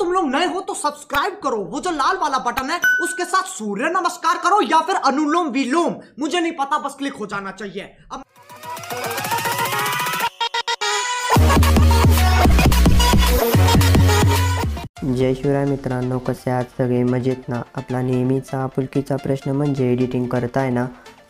तुम लोग नए हो तो सब्सक्राइब करो, वो जो लाल वाला बटन है उसके साथ सूर्य नमस्कार करो या फिर अनुलोम विलोम, मुझे नहीं पता, बस क्लिक हो जाना चाहिए। अब जय शिवराय मित्रांनो, कसे आहात सगळे? मजेत ना? आपला नेहमीचा आपुलकीचा प्रश्न म्हणजे एडिटिंग करताय ना?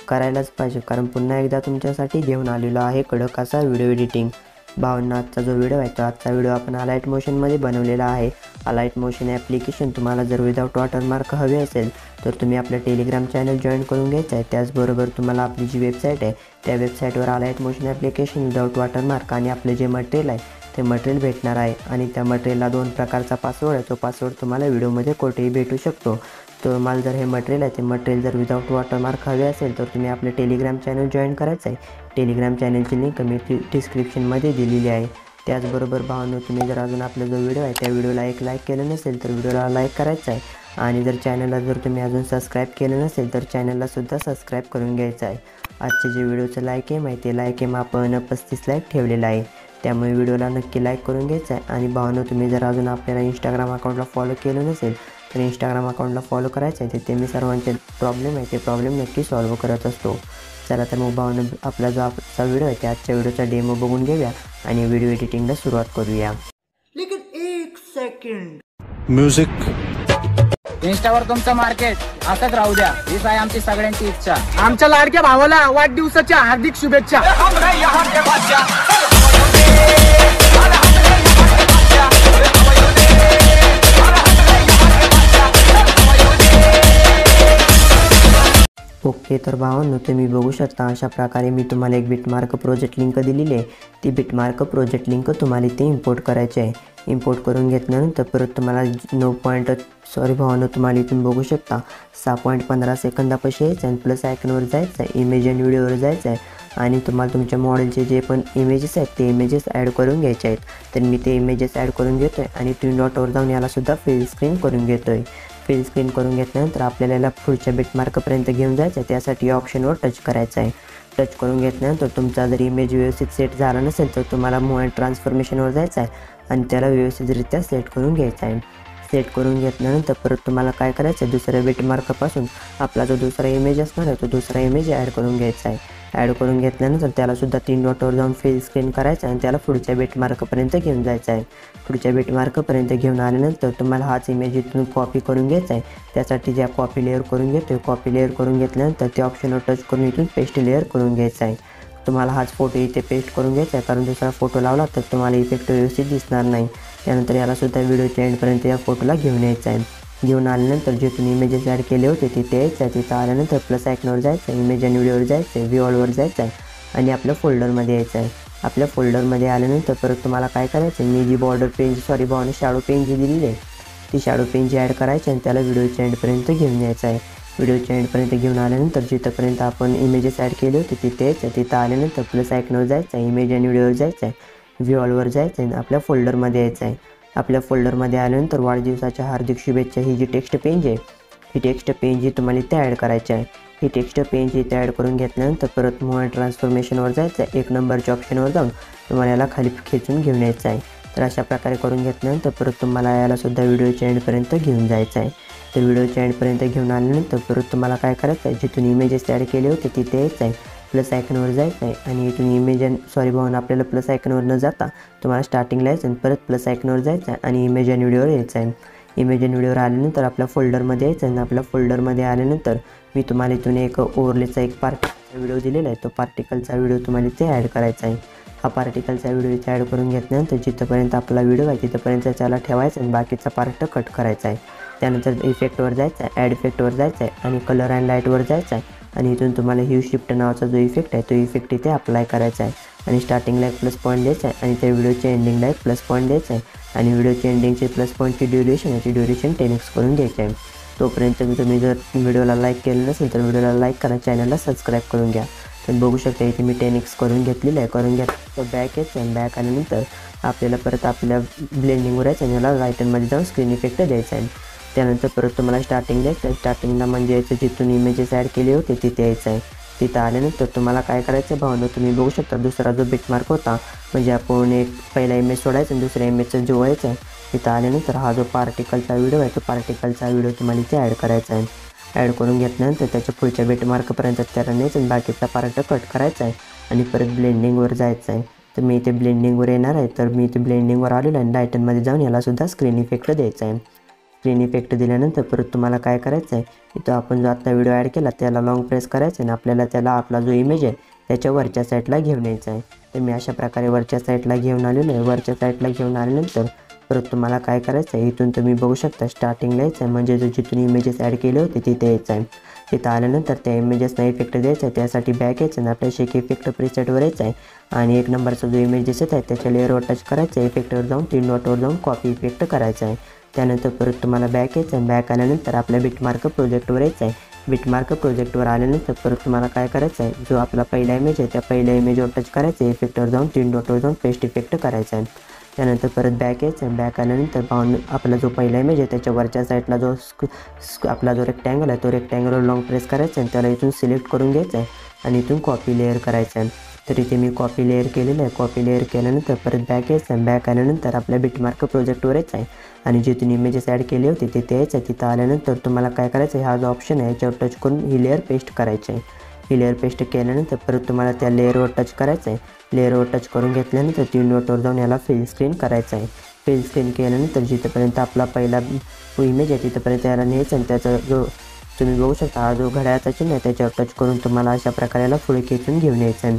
करायलाच पाहिजे, कारण पुन्हा एकदा तुमच्यासाठी घेऊन आलेलो आहे कडक असा व्हिडिओ एडिटिंग। भावना आजचा जो व्हिडिओ आहे तो आजचा व्हिडिओ आपण अलाइट मोशनमध्ये बनवलेला आहे। अलाइट मोशन ॲप्लिकेशन तुम्हाला जर विदाउट वॉटरमार्क हवे असेल तर तुम्ही आपलं टेलिग्राम चॅनल जॉईन करून घ्यायचं आहे। त्याचबरोबर तुम्हाला आपली जी वेबसाईट आहे त्या वेबसाईटवर अलाइट मोशन ॲप्लिकेशन विदाउट वॉटरमार्क आणि आपले जे मटेरियल आहे ते मटेरियल भेटणार आहे। आणि त्या मटेरियलला 2 प्रकारचा पासवर्ड आहे, तो पासवर्ड तुम्हाला व्हिडिओमध्ये कोठेही भेटू शकतो। तुम्हाला जर हे मटेरियल आहे ते मटेरियल जर विदाउट वॉटरमार्क हवे असेल तर तुम्ही आपले टेलिग्राम चॅनल जॉईन करायचं आहे। टेलिग्राम चॅनलची लिंक मी डिस्क्रिप्शनमध्ये दिलेली आहे। त्याचबरोबर भावांनो, तुम्ही जर अजून आपला जो व्हिडिओ आहे त्या व्हिडिओला एक लाईक केलं नसेल तर व्हिडिओला लाईक करायचं आहे। आणि जर चॅनलला जर तुम्ही अजून सबस्क्राईब केलं नसेल तर चॅनललासुद्धा सबस्क्राईब करून घ्यायचं आहे। आजचे जे व्हिडिओचं लाईक एम आहे ते लाईक एम आपण 35 लाईक ठेवलेलं आहे, त्यामुळे व्हिडिओला नक्की लाईक करून घ्यायचं आहे। आणि भावांनो, तुम्ही जर अजून आपल्याला इंस्टाग्राम अकाउंटला फॉलो केलं नसेल तर इंस्टाग्राम अकाउंटला फॉलो करायचं आहे। ते मी सर्वांचे प्रॉब्लेम आहे ते प्रॉब्लेम नक्की सॉल्व्ह करत असतो। चला तर मग भावांनो, आपला जो आजचा व्हिडिओ आहे त्या आजच्या व्हिडिओचा डेमो बघून घेऊया आणि व्हिडिओ एडिटिंगला सुरुवात करूया। लेकिन 1 सेकंड, म्युझिक इंस्टावर तुमचं मार्केट असंच राहू द्या, हीच आहे आमची सगळ्यांची इच्छा। आमच्या लाडक्या भावाला वाढदिवसाच्या हार्दिक शुभेच्छा। ओके, तर भावांनो तुम्ही बघू शकता अशा प्रकारे मी तुम्हाला एक बिटमार्क प्रोजेक्ट लिंक दिलेली आहे। ती बिटमार्क प्रोजेक्ट लिंक तुम्हाला इथे इम्पोर्ट करायची आहे। इम्पोर्ट करून घेतल्यानंतर परत तुम्हाला भावांनो, तुम्हाला इथून बघू शकता 6.15 सेकंदापाशी यायचं आहे, प्लस आयकॉनवर जायचं आहे, इमेज अँड व्हिडिओवर जायचं आहे आणि तुम्हाला तुमच्या मॉडेलचे जे पण इमेजेस आहेत ते इमेजेस ॲड करून घ्यायचे आहेत। तर मी ते इमेजेस ॲड करून घेतो आहे आणि 3 डॉटवर जाऊन यालासुद्धा फिल स्क्रीन करून घेतो आहे। फिल स्क्रीन करून घेतल्यानंतर आपल्याला याला पुढच्या बिटमार्कपर्यंत घेऊन जायचं आहे, त्यासाठी या ऑप्शनवर टच करायचं आहे। टच करून घेतल्यानंतर तुमचा जर इमेज व्यवस्थित सेट झाला नसेल तर तुम्हाला मूव अँड ट्रान्सफॉर्मेशनवर जायचं आहे आणि त्याला व्यवस्थितरित्या सेट करून घ्यायचं आहे। सेट करून घेतल्यानंतर परत तुम्हाला काय करायचं आहे, दुसऱ्या बिटमार्कपासून आपला जो दुसरा इमेज असणार आहे तो दुसरा इमेज ॲड करून घ्यायचा आहे। ॲड करून घेतल्यानंतर त्यालासुद्धा 3 डॉटवर जाऊन फिल स्क्रीन करायचं आहे आणि त्याला पुढच्या बिटमार्कपर्यंत घेऊन जायचं आहे। पुढच्या बिटमार्कपर्यंत घेऊन आल्यानंतर तुम्हाला हाच इमेज इथून कॉपी करून घ्यायचा आहे। त्यासाठी ज्या कॉपी लेअर करून घेतो आहे, कॉपी लेअर करून घेतल्यानंतर त्या ऑप्शनवर टच करून इथून पेस्ट लेअर करून घ्यायचा आहे। तुम्हाला हाच फोटो इथे पेस्ट करून घ्यायचा आहे, कारण दुसरा फोटो लावला तर तुम्हाला इफेक्ट व्यवस्थित दिसणार नाही। त्यानंतर यालासुद्धा व्हिडिओच्या एंडपर्यंत या फोटोला घेऊन यायचं आहे। घेऊन आल्यानंतर जे तुम्ही इमेजेस ॲड केले होते तिथे यायचं आहे। तिथं आल्यानंतर प्लस आयकॉनवर जायचं आहे, इमेज अँड व्हिडिओवर जायचं आहे, व्ह्यूअरवर जायचं आहे आणि आपल्या फोल्डरमध्ये यायचं आहे। आपल्या फोल्डरमध्ये आल्यानंतर परत तुम्हाला काय करायचं आहे, मी जी भावाने शॅडो पेन जी दिलेली आहे ती शॅडो पेन जी ॲड करायची आणि त्याला व्हिडिओच्या एंडपर्यंत घेऊन यायचं आहे। व्हिडिओच्या एंडपर्यंत घेऊन आल्यानंतर जिथंपर्यंत आपण इमेजेस ॲड केले होते तिथे यायचं आहे। तिथं आल्यानंतर प्लस आयकॉनवर जायचं आहे, इमेज अँड व्हिडिओवर जायचं आहे, व्ह्यूअरवर जायचं आहे, आपल्या फोल्डरमध्ये यायचं आहे। आपल्या फोल्डरमध्ये आल्यानंतर वाढदिवसाच्या हार्दिक शुभेच्छा ही जी टेक्स्ट पेज आहे ही टेक्स्ट पेज जी तुम्हाला इथे ॲड करायची आहे। ही टेक्स्ट पेज इथे ॲड करून घेतल्यानंतर परत मूव अँड ट्रान्सफॉर्मेशनवर जायचं आहे। 1 नंबरच्या ऑप्शनवर जाऊन तुम्हाला याला खाली खेचून घेऊन यायचं आहे। तर अशा प्रकारे करून घेतल्यानंतर परत तुम्हाला यालासुद्धा व्हिडिओच्या एंडपर्यंत घेऊन जायचं आहे। तर व्हिडिओच्या एंडपर्यंत घेऊन आल्यानंतर परत तुम्हाला काय करायचं आहे, जिथून इमेजेस ॲड केले होते तिथे यायचं आहे, प्लस आयकॉनवर जायचं आहे आणि इथून आपल्याला प्लस आयकॉनवर न जाता तुम्हाला स्टार्टिंगला यायचं आणि परत प्लस आयकॉनवर जायचं आहे आणि इमेज अँड व्हिडिओवर यायचं आहे। इमेज अँड व्हिडिओवर आल्यानंतर आपल्या फोल्डरमध्ये यायचं आणि आपल्या फोल्डरमध्ये आल्यानंतर मी तुम्हाला इथून एक ओव्हरलेचा एक पार्टिकलचा व्हिडिओ दिलेला आहे, तो पार्टिकलचा व्हिडिओ तुम्हाला इथे ॲड करायचा आहे। हा पार्टिकलचा व्हिडिओ इथे ॲड करून घेतल्यानंतर जिथंपर्यंत आपला व्हिडिओ आहे तिथंपर्यंत त्याला ठेवायचं आणि बाकीचा पार्ट कट करायचा आहे। त्यानंतर इफेक्टवर जायचं आहे, ॲड इफेक्टवर जायचं आहे आणि कलर अँड लाईटवर जायचं आहे आणि इथून तुम्हाला ह्यू शिफ्ट नावाचा जो इफेक्ट आहे तो इफेक्ट इथे अप्लाय करायचा आहे आणि स्टार्टिंगला एक प्लस पॉईंट द्यायचा आहे आणि त्या व्हिडिओच्या एंडिंगला एक प्लस पॉईंट द्यायचा आहे आणि व्हिडिओच्या एंडिंगचे प्लस पॉईंटची ड्युरेशन 10x करून घ्यायची आहे। तोपर्यंत तुम्ही जर व्हिडिओला लाईक केलं नसेल तर व्हिडिओला लाईक करा, चॅनलला सबस्क्राईब करून घ्या। तर बघू शकता इथे मी 10x करून घेतलेलं आहे। करून तर बॅक यायचं आणि बॅक आल्यानंतर आपल्याला परत आपल्या ब्लेंडिंगवर यायचं आणि याला रायटरमध्ये जाऊन स्क्रीन इफेक्ट द्यायचा आहे। त्यानंतर परत तुम्हाला स्टार्टिंग द्यायचं आहे, स्टार्टिंगला म्हणजे यायचं जिथून इमेजेस ॲड केले होते तिथे यायचं आहे। तिथं आल्यानंतर तुम्हाला काय करायचं आहे भावना, तुम्ही बघू शकता दुसरा जो बिटमार्क होता म्हणजे आपण एक पहिला इमेज सोडायचा आणि दुसऱ्या इमेजचा जोडायचा आहे इथं आल्यानंतर हा जो पार्टिकलचा व्हिडिओ आहे तो पार्टिकलचा व्हिडिओ तुम्हाला इथे ॲड करायचा आहे. ॲड करून घेतल्यानंतर त्याच्या पुढच्या बिटमार्कपर्यंत त्याला न्यायचं आणि बाकीचा पार्ट कट करायचा आहे आणि परत ब्लेंडिंगवर जायचं आहे. तर मी इथे ब्लेंडिंगवर येणार आहे. तर मी इथे ब्लेंडिंगवर आलेलो आहे आणि लायटनमध्ये जाऊन यालासुद्धा स्क्रीन इफेक्ट द्यायचा आहे. स्क्रीन इफेक्ट दिल्यानंतर परत तुम्हाला काय करायचं आहे, इथं आपण जो आत्ता व्हिडिओ ॲड केला त्याला लॉंग प्रेस करायचं आहे आणि आपल्याला त्याला आपला जो इमेज आहे त्याच्या वरच्या साईडला घेऊन यायचा आहे. तर मी अशा प्रकारे वरच्या साईडला घेऊन आलेलो आहे. वरच्या साईडला घेऊन आल्यानंतर परत तुम्हाला काय करायचं आहे, इथून तुम्ही बघू शकता स्टार्टिंगला यायचं आहे, म्हणजे जो जिथून इमेजेस ॲड केले होते तिथे यायचं आहे. तिथं आल्यानंतर त्या इमेजेसना इफेक्ट द्यायचा आहे. त्यासाठी बॅक यायचं आणि आपल्या शेक इफेक्ट प्रीसेटवर यायचं आहे आणि 1 नंबरचा जो इमेज दिसत आहे त्याच्या लेअरवर टच करायचं आहे. इफेक्टवर जाऊन 3 डॉटवर जाऊन कॉपी इफेक्ट करायचा आहे. त्यानंतर परत तुम्हाला बॅक यायचं आहे. बॅक आल्यानंतर आपल्या बिटमार्क प्रोजेक्टवर यायचं आहे. बिटमार्क प्रोजेक्टवर आल्यानंतर परत तुम्हाला काय करायचं आहे, जो आपला पहिला इमेज आहे त्या पहिल्या इमेजवर टच करायचं आहे. इफेक्टवर जाऊन 3 डॉटवर जाऊन पेस्ट इफेक्ट करायचा आहे. त्यानंतर परत बॅक यायचं आहे. बॅक आल्यानंतर पाहून आपला जो पहिला इमेज आहे त्याच्या वरच्या साईडला जो आपला जो रेक्टँगल आहे तो रेक्टँगलवर लॉंग प्रेस करायचा आहे. त्याला इथून सिलेक्ट करून घ्यायचं आहे आणि इथून कॉपी लेअर करायचं आहे. तर इथे मी कॉपी लेअर केलेलं आहे. कॉपी लेअर केल्यानंतर परत बॅक यायचं आहे. बॅक आल्यानंतर आपल्या बिटमार्क प्रोजेक्टवर यायचं आहे आणि जिथून इमेजेस ॲड केले होते तिथे यायचं आहे. तिथं आल्यानंतर तुम्हाला काय करायचं आहे, हा जो ऑप्शन आहे याच्यावर टच करून ही लेअर पेस्ट करायची आहे. ही लेअर पेस्ट केल्यानंतर परत तुम्हाला त्या लेअरवर टच करायचं आहे. लेअरवर टच करून घेतल्यानंतर 3 डॉटवर जाऊन याला फिल स्क्रीन करायचं आहे. फिल स्क्रीन केल्यानंतर जिथपर्यंत आपला पहिला इमेज आहे तिथपर्यंत याला न्यायचं आणि त्याचा जो तुम्ही बघू शकता हा जो घड्याळाचा चिन्ह आहे त्याच्यावर टच करून तुम्हाला अशा प्रकारे याला पुढे खेचून घेऊन यायचं आहे.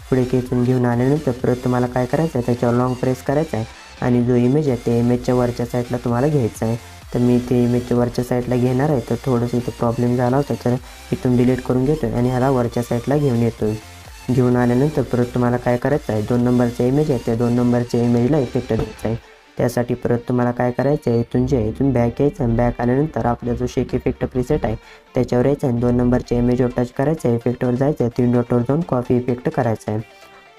पुढे खेचून घेऊन आल्यानंतर परत तुम्हाला काय करायचं आहे, त्याच्यावर लॉंग प्रेस करायचा आहे आणि जो इमेज आहे ते इमेजच्या वरच्या साईडला तुम्हाला घ्यायचं आहे. तर मी ते इमेजच्या वरच्या साईडला घेणार आहे. तर थोडंसं इथं प्रॉब्लेम झाला होता तर इथून डिलीट करून घेतो आहे आणि ह्याला वरच्या साईडला घेऊन येतो आहे. घेऊन आल्यानंतर परत तुम्हाला काय करायचं आहे, 2 नंबरचा इमेज आहे त्या 2 नंबरच्या इमेजला इफेक्ट द्यायचा आहे. त्यासाठी परत तुम्हाला काय करायचं आहे, इथून बॅक यायचं आहे. बॅक आल्यानंतर आपला जो शेक इफेक्ट प्रीसेट आहे त्याच्यावर यायचं आहे. 2 नंबरच्या इमेजवर टच करायचं आहे. इफेक्टवर जायचं आहे. 3 डॉटवर जाऊन कॉपी इफेक्ट करायचा आहे.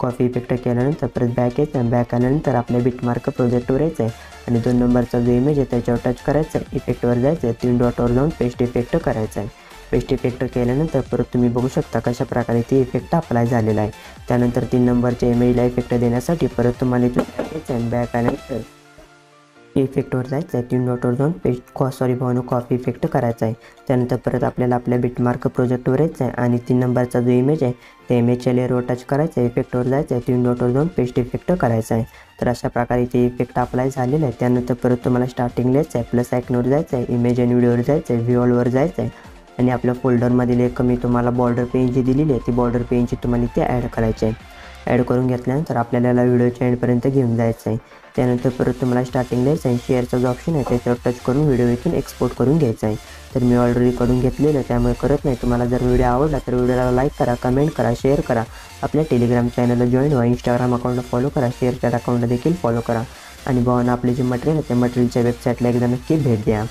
कॉपी इफेक्ट केल्यानंतर परत बॅक यायचं आहे. बॅक आल्यानंतर आपल्या बिटमार्क प्रोजेक्टवर यायचं आहे आणि 2 नंबरचा जो इमेज आहे त्याच्यावर टच करायचं आहे. इफेक्टवर जायचं आहे. 3 डॉटवर जाऊन पेस्ट इफेक्ट करायचा आहे. पेस्ट इफेक्ट केल्यानंतर परत तुम्ही बघू शकता कशा प्रकारे ती इफेक्ट अप्लाय झालेला आहे. त्यानंतर 3 नंबरच्या इमेजला इफेक्ट देण्यासाठी परत तुम्हाला इथून यायचं आहे. बॅक आल्यानंतर इफेक्टवर जायचं आहे. 3 डॉटवर जाऊन कॉपी इफेक्ट करायचा आहे. त्यानंतर परत आपल्याला आपल्या बिटमार्क प्रोजेक्टवर यायचं आहे आणि 3 नंबरचा जो इमेज आहे त्या इमेजच्या लेअरवर टच करायचं आहे. इफेक्टवर जायचं आहे. 3 डॉटवर जाऊन पेस्ट इफेक्ट करायचा आहे. तर अशा प्रकारे ते इफेक्ट अप्लाय झालेला आहे. त्यानंतर परत तुम्हाला स्टार्टिंगला यायचं आहे. प्लस आयकॉनवर जायचं आहे. इमेज आणि व्हिडिओवर जायचं आहे. व्ह्यूअलवर जायचं आहे आणि आपल्या फोल्डरमधील एक मी तुम्हाला बॉर्डर पेन जी दिलेली आहे ती बॉर्डर पेनची तुम्हाला इथे ॲड करायची आहे. ॲड करून घेतल्यानंतर आपल्याला याला व्हिडिओच्या एंडपर्यंत घेऊन जायचं आहे. त्यानंतर परत तुम्हाला स्टार्टिंगला यायचं आहे. शेअरचा जो ऑप्शन आहे त्याच्यावर टच करून व्हिडिओ इथून एक्सपोर्ट करून घ्यायचा आहे. तर मी ऑलरेडी करून घेतलेलं आहे त्यामुळे करत नाही. तुम्हाला जर व्हिडिओ आवडला तर व्हिडिओला लाईक करा, कमेंट करा, शेअर करा. आपल्या टेलिग्राम चॅनलला जॉईन व्हा. इंस्टाग्राम अकाउंटला फॉलो करा. शेअरचॅट अकाउंटला देखील फॉलो करा आणि भावांना आपले जे मटेरियल आहे त्या मटेरियलच्या वेबसाईटला एकदा नक्की भेट द्या.